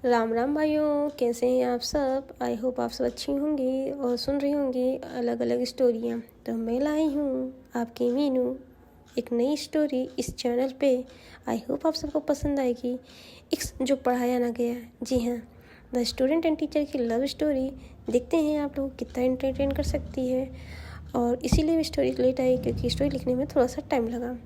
राम राम भाइयों, कैसे हैं आप सब। आई होप आप सब अच्छी होंगी और सुन रही होंगी अलग अलग स्टोरियाँ। तो मैं लाई हूँ आपकी मीनू एक नई स्टोरी इस चैनल पे। आई होप आप सबको पसंद आएगी। इक्स जो पढ़ाया ना गया, जी हाँ, द स्टूडेंट एंड टीचर की लव स्टोरी। देखते हैं आप लोग कितना एंटरटेन कर सकती है। और इसीलिए भी स्टोरी लेट आई क्योंकि स्टोरी लिखने में थोड़ा सा टाइम लगा।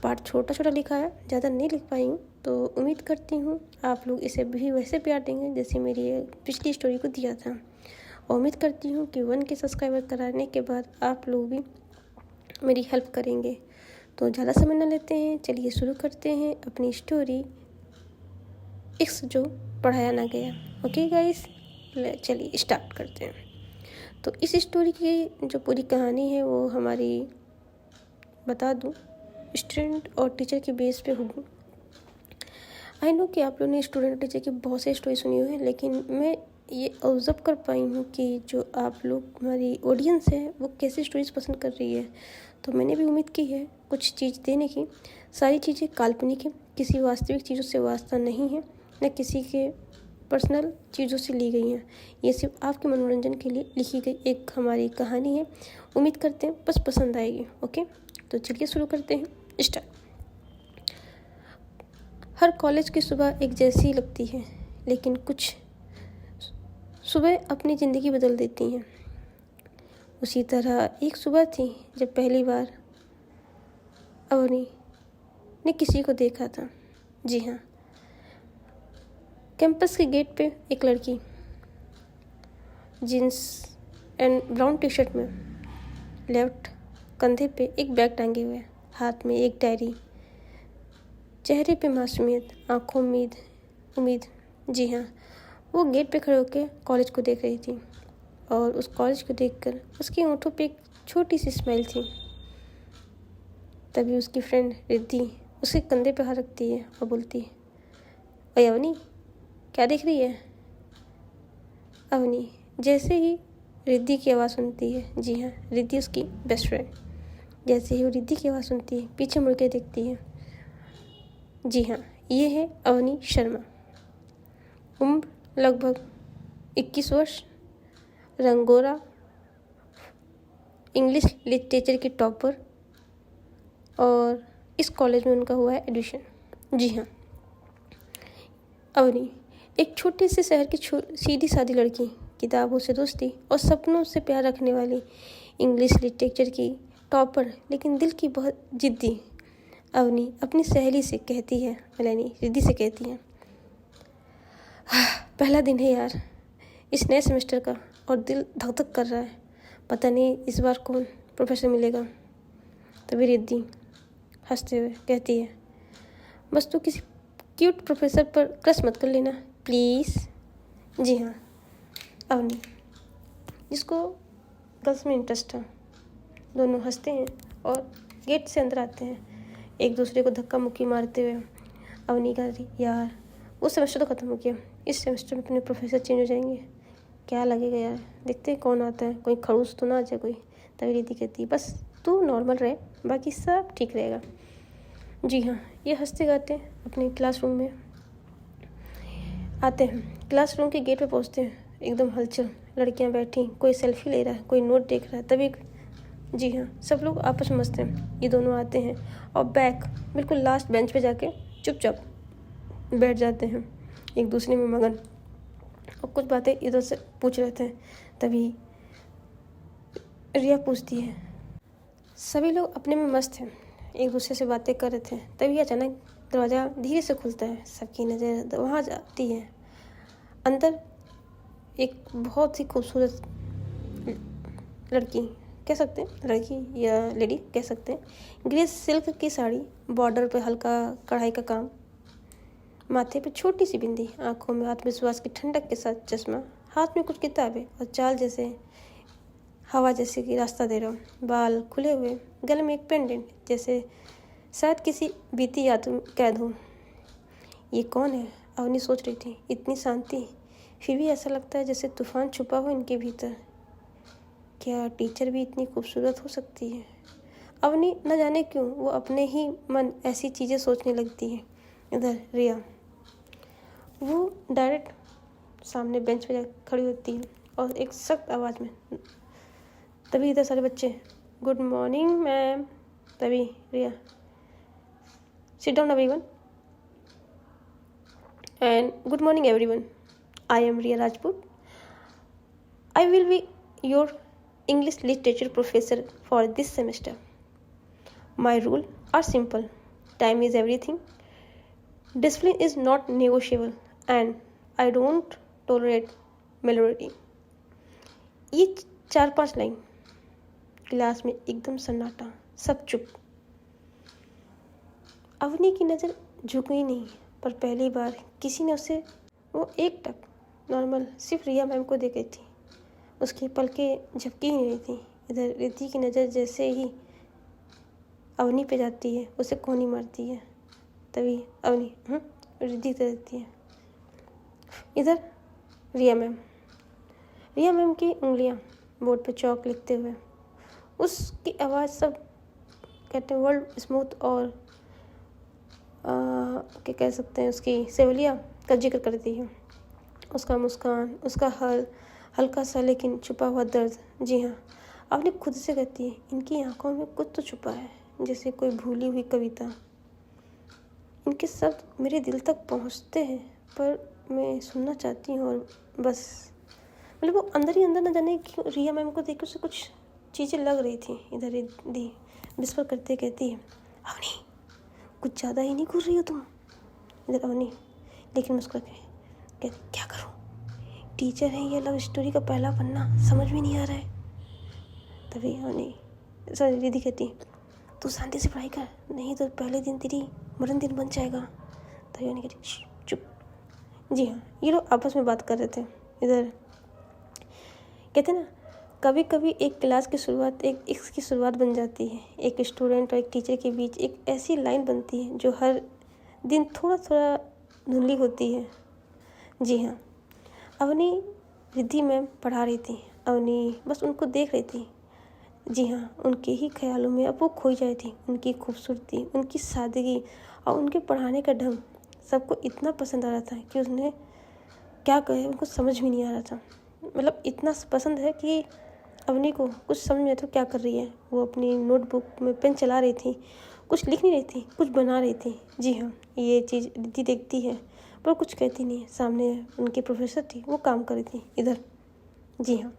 पार्ट छोटा छोटा लिखा है, ज़्यादा नहीं लिख पाई हूँ। तो उम्मीद करती हूँ आप लोग इसे भी वैसे प्यार देंगे जैसे मेरी ये पिछली स्टोरी को दिया था। और उम्मीद करती हूँ कि 1 के सब्सक्राइबर कराने के बाद आप लोग भी मेरी हेल्प करेंगे। तो ज़्यादा समय न लेते हैं, चलिए शुरू करते हैं अपनी स्टोरी इक्स जो पढ़ाया ना गया। ओके गाइस, चलिए स्टार्ट करते हैं। तो इस स्टोरी की जो पूरी कहानी है वो हमारी बता दूँ स्टूडेंट और टीचर के बेस पे होगी। आई नो कि आप लोगों ने स्टूडेंट और टीचर की बहुत सी स्टोरी सुनी हुई है, लेकिन मैं ये ऑब्जर्व कर पाई हूँ कि जो आप लोग हमारी ऑडियंस है वो कैसी स्टोरीज पसंद कर रही है। तो मैंने भी उम्मीद की है कुछ चीज़ देने की। सारी चीज़ें काल्पनिक है, किसी वास्तविक चीज़ों से वास्ता नहीं है, न किसी के पर्सनल चीज़ों से ली गई हैं। ये सिर्फ आपके मनोरंजन के लिए लिखी गई एक हमारी कहानी है। उम्मीद करते हैं बस पसंद आएगी। ओके, तो चलिए शुरू करते हैं। स्टार्ट। हर कॉलेज की सुबह एक जैसी लगती है, लेकिन कुछ सुबह अपनी ज़िंदगी बदल देती हैं। उसी तरह एक सुबह थी जब पहली बार अवनी ने किसी को देखा था। जी हाँ, कैंपस के गेट पे एक लड़की jeans and brown T shirt में, लेफ्ट कंधे पे एक बैग टांगे हुए, हाथ में एक डायरी, चेहरे पे मासूमियत, आंखों उम्मीद। जी हाँ, वो गेट पे खड़े होकर कॉलेज को देख रही थी और उस कॉलेज को देखकर उसके होंठों पे एक छोटी सी स्माइल थी। तभी उसकी फ्रेंड रिद्धि उसके कंधे पे हाथ रखती है और बोलती है, ओए अवनी, क्या देख रही है। अवनी जैसे ही रिद्धि की आवाज़ सुनती है, जी हाँ, रिद्धि उसकी बेस्ट फ्रेंड, जैसे ही वो रिद्धि की आवाज़ सुनती है पीछे मुड़ के देखती है। जी हाँ, ये है अवनी शर्मा। उम्र लगभग 21 वर्ष, रंग गोरा, इंग्लिश लिटरेचर की टॉपर, और इस कॉलेज में उनका हुआ है एडमिशन। जी हाँ, अवनी एक छोटे से शहर की सीधी सादी लड़की, किताबों से दोस्ती और सपनों से प्यार रखने वाली, इंग्लिश लिटरेचर की टॉपर लेकिन दिल की बहुत जिद्दी अवनी अपनी सहेली से कहती है, यानी रिद्धि से कहती है, पहला दिन है यार इस नए सेमेस्टर का और दिल धक धक कर रहा है। पता नहीं इस बार कौन प्रोफेसर मिलेगा। तभी रिद्धि हंसते हुए कहती है, बस तू किसी क्यूट प्रोफेसर पर क्रश मत कर लेना प्लीज़। जी हाँ, अवनी जिसको गर्ल्स में इंटरेस्ट था, दोनों हंसते हैं और गेट से अंदर आते हैं, एक दूसरे को धक्का मुक्की मारते हुए। अवनी कह रही, यार वो सेमेस्टर तो ख़त्म हो गया, इस सेमेस्टर में अपने प्रोफेसर चेंज हो जाएंगे, क्या लगेगा यार, देखते हैं कौन आता है, कोई खड़ूस तो ना आ जाए कोई। तभी रिद्धि कहती है, बस तू नॉर्मल रहे, बाकी सब ठीक रहेगा। जी हाँ, ये हंसते गाते अपने क्लासरूम में आते हैं। क्लासरूम के गेट पे पहुँचते हैं, एकदम हलचल, लड़कियाँ बैठी, कोई सेल्फी ले रहा है, कोई नोट देख रहा है। तभी जी हाँ, सब लोग आपस में मस्त हैं। ये दोनों आते हैं और बैक बिल्कुल लास्ट बेंच पे जाके चुपचाप बैठ जाते हैं, एक दूसरे में मगन, और कुछ बातें इधर से पूछ रहे थे। तभी रिया पूछती है, सभी लोग अपने में मस्त हैं, एक दूसरे से बातें कर रहे थे। तभी अचानक दरवाज़ा धीरे से खुलता है, सबकी नज़र वहाँ जाती है। अंदर एक बहुत ही खूबसूरत लड़की, कह सकते हैं लड़की या लेडी कह सकते हैं, ग्रे सिल्क की साड़ी, बॉर्डर पे हल्का कढ़ाई का काम, माथे पे छोटी सी बिंदी, आंखों में आत्मविश्वास की ठंडक के साथ चश्मा, हाथ में कुछ किताबें और चाल जैसे हवा जैसे कि रास्ता दे रहा हूँ, बाल खुले हुए, गले में एक पेंडेंट जैसे शायद किसी बीती याद कैद हो। ये कौन है, अवनी सोच रही थी। इतनी शांति, फिर भी ऐसा लगता है जैसे तूफान छुपा हो इनके भीतर। क्या टीचर भी इतनी खूबसूरत हो सकती है। अवनी न जाने क्यों वो अपने ही मन ऐसी चीज़ें सोचने लगती है। इधर रिया, वो डायरेक्ट सामने बेंच पे जाकर खड़ी होती है और एक सख्त आवाज़ में। तभी इधर सारे बच्चे गुड मॉर्निंग मैम। तभी Riya sit down everyone and good morning everyone, I am Riya Rajput, I will be your English literature professor for this semester. My rules are simple. Time is everything. Discipline is not negotiable and I don't tolerate melody. ये 4-5 line class में एकदम सन्नाटा, सब चुप। अवनी की नज़र झुकी नहीं, पर पहली बार किसी ने उसे वो एक टक नॉर्मल सिर्फ रिया मैम को देखी थी। उसकी पलकें झपकी ही नहीं थी। इधर रिद्धि की नज़र जैसे ही अवनी पे जाती है उसे कोनी मारती है। तभी अवनी रिद्धि से रहती है। इधर रिया मैम की उंगलियां बोर्ड पे चौक लिखते हुए, उसकी आवाज़ सब कहते हैं वर्ल्ड स्मूथ और क्या कह सकते हैं, उसकी सेवलिया का जिक्र करती है। उसका मुस्कान, उसका हल्का सा लेकिन छुपा हुआ दर्द। जी हाँ, आपने खुद से कहती है इनकी आंखों में कुछ तो छुपा है, जैसे कोई भूली हुई कविता। इनके शब्द मेरे दिल तक पहुंचते हैं, पर मैं सुनना चाहती हूँ और बस। मतलब वो अंदर ही अंदर न जाने क्यों रिया मैम को देख के उसे कुछ चीज़ें लग रही थी। इधर दी विस्पर करते कहती है अवनी कुछ ज़्यादा ही नहीं घूर रही हो तुम। इधर अवनी लेकिन मुस्कुरा के क्या करूँ, टीचर है, ये लव स्टोरी का पहला पन्ना समझ में नहीं आ रहा है। तभी अवनी सॉरी दीदी कहती तू शांति से पढ़ाई कर, नहीं तो पहले दिन तेरी मरण दिन बन जाएगा। तभी अवनी कहती चुप। जी हाँ, ये लोग आपस में बात कर रहे थे। इधर कहते ना कभी कभी एक क्लास की शुरुआत एक इश्क की शुरुआत बन जाती है। एक स्टूडेंट और एक टीचर के बीच एक ऐसी लाइन बनती है जो हर दिन थोड़ा थोड़ा धुंधली होती है। जी हाँ, अवनी रिद्धि मैम पढ़ा रही थी। अवनी बस उनको देख रही थी। जी हाँ, उनके ही ख्यालों में अब वो खोई जाई थी। उनकी खूबसूरती, उनकी सादगी और उनके पढ़ाने का ढंग सबको इतना पसंद आ रहा था कि उसने क्या कहे उनको समझ भी नहीं आ रहा था। मतलब इतना पसंद है कि अवनी को कुछ समझ में तो क्या कर रही है। वो अपनी नोटबुक में पेन चला रही थी, कुछ लिख नहीं रही थी, कुछ बना रही थी। जी हाँ, ये चीज़ रिद्धि देखती है पर कुछ कहती नहीं है। सामने उनकी प्रोफेसर थी, वो काम कर रही थी। इधर जी हाँ,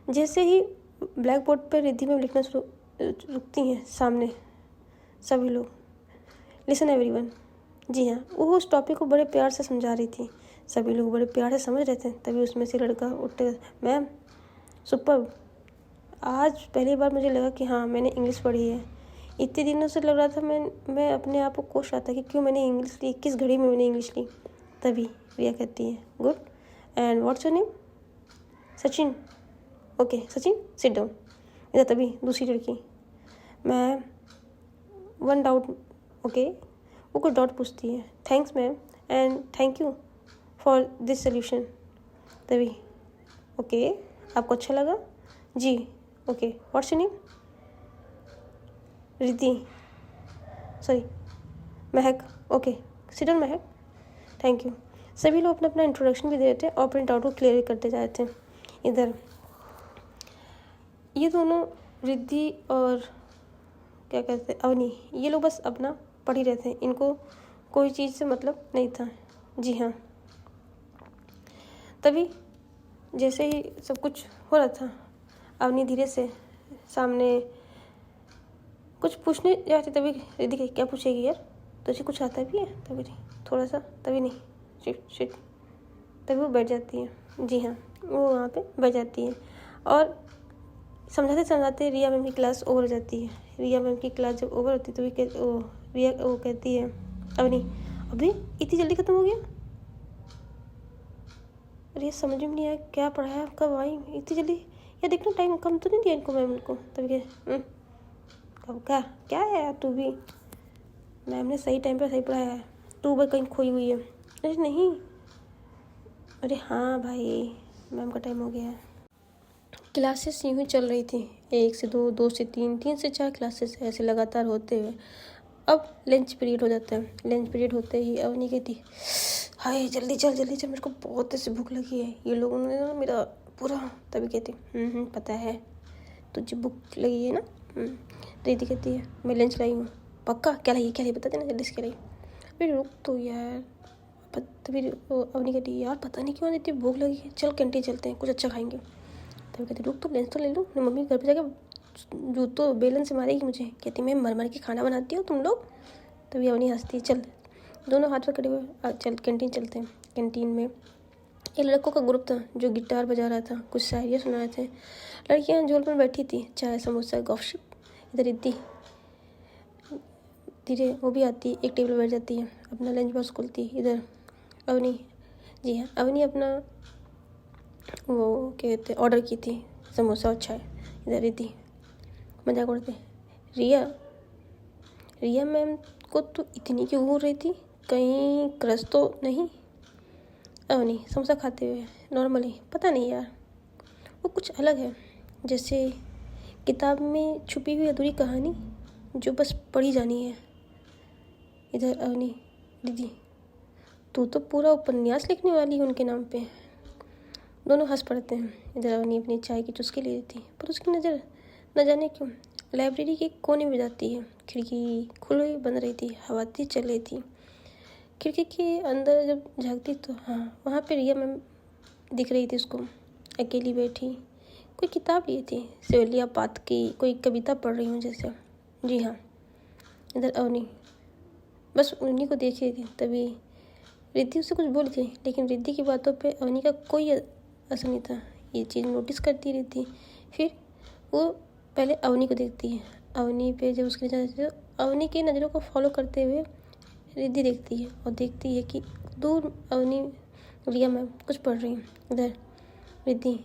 जैसे ही ब्लैक बोर्ड पर रिद्धि में लिखना रुकती हैं, सामने सभी लोग लिसन एवरीवन। जी हाँ, वो उस टॉपिक को बड़े प्यार से समझा रही थी। सभी लोग बड़े प्यार से समझ रहे थे। तभी उसमें से लड़का उठते मैम सुपर, आज पहली बार मुझे लगा कि हाँ मैंने इंग्लिश पढ़ी है। इतने दिनों से लग रहा था मैं अपने आप को कोस रहा था कि क्यों मैंने इंग्लिश ली, किस घड़ी में मैंने इंग्लिश ली। तभी रिया कहती है good and what's your name. Sachin. Okay Sachin sit down. इधर तभी दूसरी लड़की मैम वन डाउट। ओके, वो कुछ डाउट पूछती है। Thanks ma'am and thank you for this solution. तभी ओके, आपको अच्छा लगा जी। Okay what's your name. Riddhi sorry Mahak. Okay sit down Mahak, thank you. सभी लोग अपना अपना इंट्रोडक्शन भी दे रहे थे और अपने डाउट को क्लियर करते जा रहे थे। इधर ये दोनों रिद्धि और क्या कहते हैं अवनी, ये लोग बस अपना पढ़ ही रहे थे। इनको कोई चीज़ से मतलब नहीं था। जी हाँ, तभी जैसे ही सब कुछ हो रहा था, अवनी धीरे से सामने कुछ पूछने जाती। तभी रिद्धि कही क्या पूछेगी यार, तुझे कुछ आता भी है। तभी थोड़ा सा, तभी नहीं शिट। तभी वो बैठ जाती है। जी हाँ, वो वहाँ पे बैठ जाती है और समझाते समझाते रिया मैम की क्लास ओवर हो जाती है। रिया मैम की क्लास जब ओवर होती है तो रिया वो कहती है अवनी अभी इतनी जल्दी ख़त्म हो गया। अरे समझ में नहीं आया क्या पढ़ाया, कब आई इतनी जल्दी। या देखना टाइम कम तो नहीं दिया इनको मैम को। तभी कब क्या है यार, तू भी मैम ने सही टाइम पर सही पढ़ाया है, तू भी कहीं खोई हुई है। अरे नहीं, अरे हाँ भाई मैम का टाइम हो गया है। क्लासेस यूँ ही चल रही थी, 1 से 2, 2 से 3, 3 से 4 क्लासेस ऐसे लगातार होते हुए अब लंच पीरियड हो जाता है। लंच पीरियड होते ही अवनी कहती हाय जल्दी चल जल्दी चल, मेरे को बहुत ऐसे भूख लगी है। ये लोगों ने ना मेरा पूरा, तभी कहती पता है तुझे भूख लगी है ना। दीदी कहती है मैं लंच लाई हूँ। पक्का क्या लाई बता देना जल्दी से क्या लाई। फिर रुक तो यार, तभी अवनी कहती है यार पता नहीं क्यों इतनी भूख लगी है, चल कैंटीन चलते हैं कुछ अच्छा खाएंगे। तभी कहती रुक तो लंच तो ले लूँ, मेरी मम्मी घर पर जाकर जूतों बेलन से मारेगी मुझे। कहती मैं मर के खाना बनाती हूँ तुम लोग। तभी अवनी हंसती है, चल दोनों हाथ पर खड़े हुए चल कैंटीन चलते हैं। कैंटीन में एक लड़कों का ग्रुप था जो गिटार बजा रहा था, कुछ शायरियाँ सुना रहे थे। लड़कियाँ झोल पर बैठी थी, चाय समोसा गॉसिप। इधर रिद्धि धीरे वो भी आती है, एक टेबल बैठ जाती है, अपना लंच बॉक्स खोलती है। इधर अवनी, जी हाँ अवनी अपना वो क्या कहते ऑर्डर की थी, समोसा और चाय। इधर रिद्धि मजाक उड़ते, रिया मैम को तो इतनी क्यों घूर रही थी, कहीं क्रश तो नहीं। अवनी समोसा खाते हुए नॉर्मली, पता नहीं यार वो कुछ अलग है, जैसे किताब में छुपी हुई अधूरी कहानी जो बस पढ़ी जानी है। इधर अवनी, दीदी तू तो पूरा उपन्यास लिखने वाली है उनके नाम पे। दोनों हंस पड़ते हैं। इधर अवनी अपनी चाय की चुस्की ले रही थी, पर उसकी नज़र न जाने क्यों लाइब्रेरी के कोने में जाती है। खिड़की खुली बंद रही थी, हवा तेज चल रही थी। खिड़की के अंदर जब झांकती तो हाँ वहाँ पे रिया मैम दिख रही थी उसको, अकेली बैठी कोई किताब लिए थी, सेवलिया पात की कोई कविता पढ़ रही हूँ जैसे। जी हाँ। इधर अवनी बस उन्हीं को देख रही थी। तभी रिद्धि उससे कुछ बोली थी, लेकिन रिद्धि की बातों पे अवनी का कोई असर नहीं था। ये चीज़ नोटिस करती रही थी। फिर वो पहले अवनी को देखती है, अवनी पे जब उसकी नज़र, अवनी की नज़रों को फॉलो करते हुए रिद्धि देखती है और देखती है कि दूर अवनी रिया मैम कुछ पढ़ रही हैं। इधर रिद्धि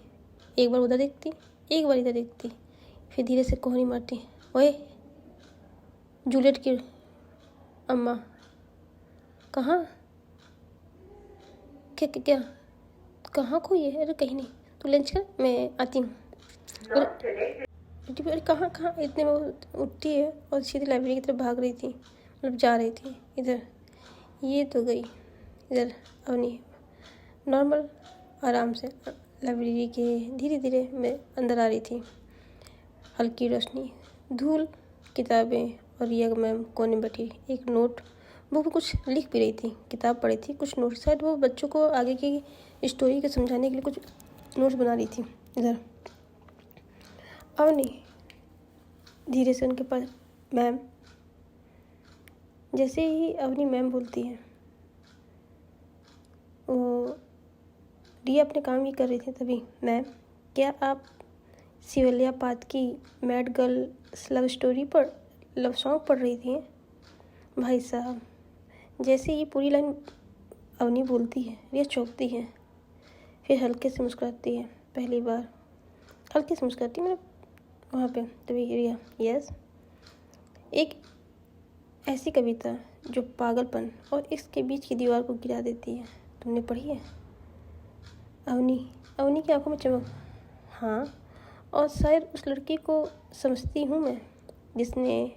एक बार उधर देखती, एक बार इधर देखती, फिर धीरे से कोहनी मारती, ओए जूलियट की अम्मा कहाँ, क्या कहाँ कोई है। अरे कहीं नहीं, तू लंच कर मैं आती हूँ। अरे कहाँ इतने में उठती है और सीधे लाइब्रेरी की तरफ भाग रही थी, मतलब जा रही थी। इधर ये तो गई। इधर अवनी नॉर्मल आराम से लाइब्रेरी के धीरे धीरे में अंदर आ रही थी। हल्की रोशनी, धूल, किताबें और रिया मैम कोने बैठी एक नोट बुक में कुछ लिख भी रही थी, किताब पढ़ी थी, कुछ नोट, शायद वो बच्चों को आगे की स्टोरी को समझाने के लिए कुछ नोट्स बना रही थी। इधर अवनी धीरे से उनके पास, मैम। जैसे ही अवनी मैम बोलती है, वो रिया अपने काम ही कर रही थी। तभी मैम क्या आप सिवलिया पात की मैड गर्ल लव स्टोरी पर लव सॉन्ग पढ़ रही थी? भाई साहब, जैसे ये पूरी लाइन अवनी बोलती है रिया चौंकती है, फिर हल्के से मुस्कुराती है। पहली बार हल्के से मुस्कुराती मतलब वहाँ पे। तभी रिया, यस, एक ऐसी कविता जो पागलपन और इसके बीच की दीवार को गिरा देती है, तुमने पढ़ी है? अवनी की आंखों में चमक, हाँ, और शायद उस लड़की को समझती हूँ मैं जिसने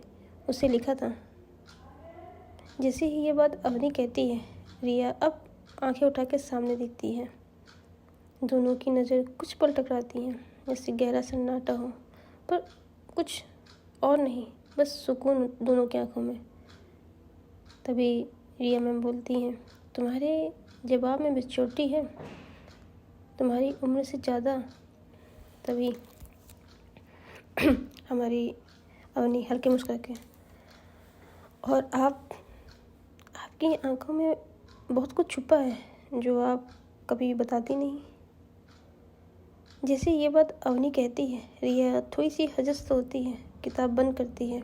उसे लिखा था। जैसे ही ये बात अवनी कहती है, रिया अब आंखें उठा के सामने देखती है। दोनों की नज़र कुछ पल टकराती हैं, जैसे गहरा सन्नाटा हो, पर कुछ और नहीं, बस सुकून दोनों की आंखों में। तभी रिया मैम बोलती हैं, तुम्हारे जवाब में मैच्योरिटी है, तुम्हारी उम्र से ज़्यादा। तभी हमारी अवनी हल्के मुस्कुरा के, और आपकी आंखों में बहुत कुछ छुपा है जो आप कभी बताती नहीं। जैसे ये बात अवनी कहती है, रिया थोड़ी सी हजस तो होती है, किताब बंद करती है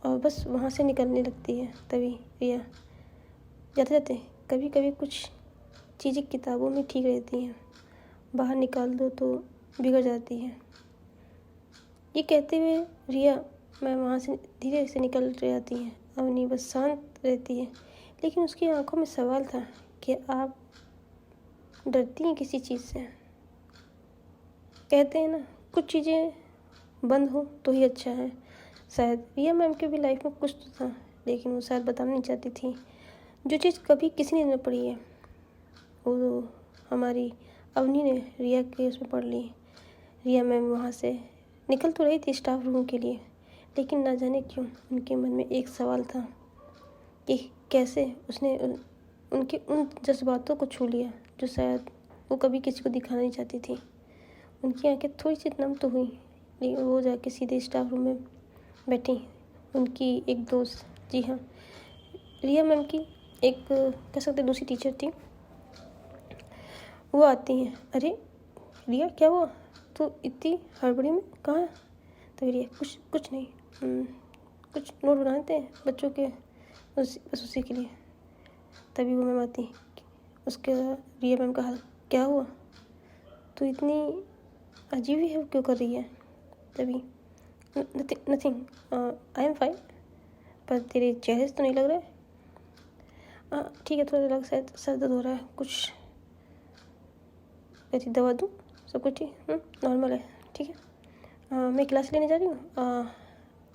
और बस वहाँ से निकलने लगती है। तभी रिया, जाते जाते कभी कभी कुछ चीज़ें किताबों में ठीक रहती हैं, बाहर निकाल दो तो बिगड़ जाती है। ये कहते हुए रिया मैं वहाँ से धीरे से निकल जाती है। अवनी बस शांत रहती है, लेकिन उसकी आंखों में सवाल था कि आप डरती हैं किसी चीज़ से? कहते हैं ना, कुछ चीज़ें बंद हो तो ही अच्छा है। शायद रिया मैम के भी लाइफ में कुछ तो था, लेकिन वो शायद बताना नहीं चाहती थी। जो चीज़ कभी किसी ने न पढ़ी है वो हमारी अवनी ने रिया के उसमें पढ़ ली। रिया मैम वहाँ से निकल तो रही थी स्टाफ रूम के लिए, लेकिन ना जाने क्यों उनके मन में एक सवाल था कि कैसे उसने उनके उन जज्बातों को छू लिया जो शायद वो कभी किसी को दिखाना नहीं चाहती थी। उनकी आंखें थोड़ी सी नम तो हुई, लेकिन वो जाके सीधे स्टाफ रूम में बैठी। उनकी एक दोस्त, जी हाँ, रिया मैम की एक कह सकते दूसरी टीचर थी, वो आती हैं। अरे रिया क्या हुआ, तो इतनी हड़बड़ी में कहाँ? तो रिया कुछ कुछ नहीं, कुछ नोट बनाते हैं बच्चों के, बस उसी के लिए। तभी वो मैम आती, उसके रिया मैम का हाल क्या हुआ, तो इतनी अजीब ही है क्यों कर रही है? तभी नथिंग, आई एम फाइन, पर तेरे चेहरे से तो नहीं लग रहा है। ठीक है, थोड़ा लग शायद सर दर्द हो रहा है, कुछ ऐसी दवा दूँ? सब कुछ ठीक नॉर्मल है, ठीक है। मैं क्लास लेने जा रही हूँ,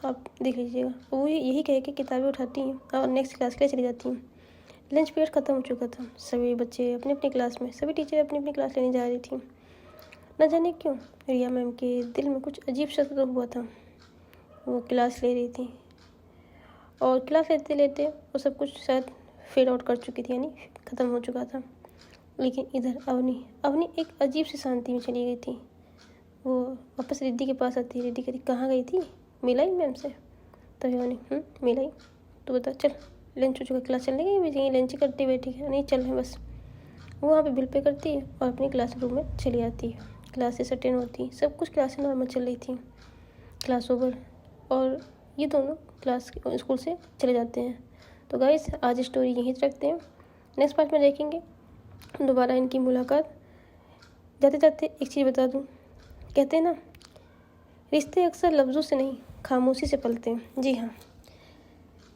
आप देख लीजिएगा। वो यही कह के किताबें उठाती हैं और नेक्स्ट क्लास के लिए चली जाती हैं। लंच पीरियड ख़त्म हो चुका था, सभी बच्चे अपनी अपनी क्लास में, सभी टीचर अपनी अपनी क्लास लेने जा रही थी। न जाने क्यों रिया मैम के दिल में कुछ अजीब सा तो हुआ था। वो क्लास ले रही थी और क्लास लेते लेते वो सब कुछ शायद फेड आउट कर चुकी थी, यानी ख़त्म हो चुका था। लेकिन इधर अवनी एक अजीब सी शांति में चली गई थी। वो वापस रिद्धि के पास आती है। रिद्धि कहती कहाँ गई थी, मिलाई मैम से? तभी अवनी मिलाई, तो बता चल लंच हो चुका, क्लास चलने गई भी यहीं लंच करती बैठी है? नहीं चल रहे बस। वो वहाँ पे बिल पे करती है और अपनी क्लास रूम में चली आती है। क्लासेस अटेंड होती, सब कुछ क्लासेस नॉर्मल चल रही थी। क्लास ओवर और ये दोनों क्लास स्कूल से चले जाते हैं। तो गाइस आज स्टोरी यहीं रखते हैं, नेक्स्ट पार्ट में देखेंगे दोबारा इनकी मुलाकात। जाते जाते एक चीज़ बता दूँ, कहते हैं ना रिश्ते अक्सर लफ्ज़ों से नहीं खामोशी से पलते हैं। जी हाँ,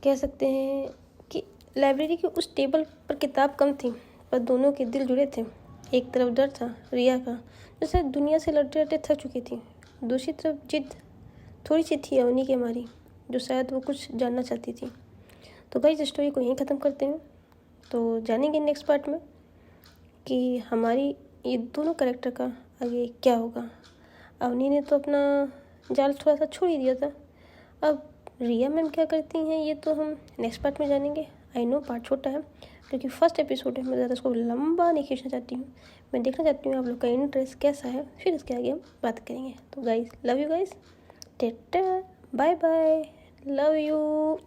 कह सकते हैं कि लाइब्रेरी के उस टेबल पर किताब कम थी, पर दोनों के दिल जुड़े थे। एक तरफ डर था रिया का, जो शायद दुनिया से लड़ते लड़ते थक चुकी थी। दूसरी तरफ जिद थोड़ी सी थी अवनी की हमारी, जो शायद वो कुछ जानना चाहती थी। तो गाइस स्टोरी को यहीं ख़त्म करते हैं। तो जानेंगे नेक्स्ट पार्ट में कि हमारी ये दोनों कैरेक्टर का आगे क्या होगा। अवनी ने तो अपना जाल थोड़ा सा छोड़ ही दिया था, अब रिया मैम क्या करती हैं ये तो हम नेक्स्ट पार्ट में जानेंगे। आई नो पार्ट छोटा है क्योंकि फर्स्ट एपिसोड है, मैं ज़्यादा उसको लंबा नहीं खींचना चाहती हूँ। मैं देखना चाहती हूँ आप लोग का इंटरेस्ट कैसा है, फिर इसके आगे हम बात करेंगे। तो guys love you guys, take care, bye bye, love you.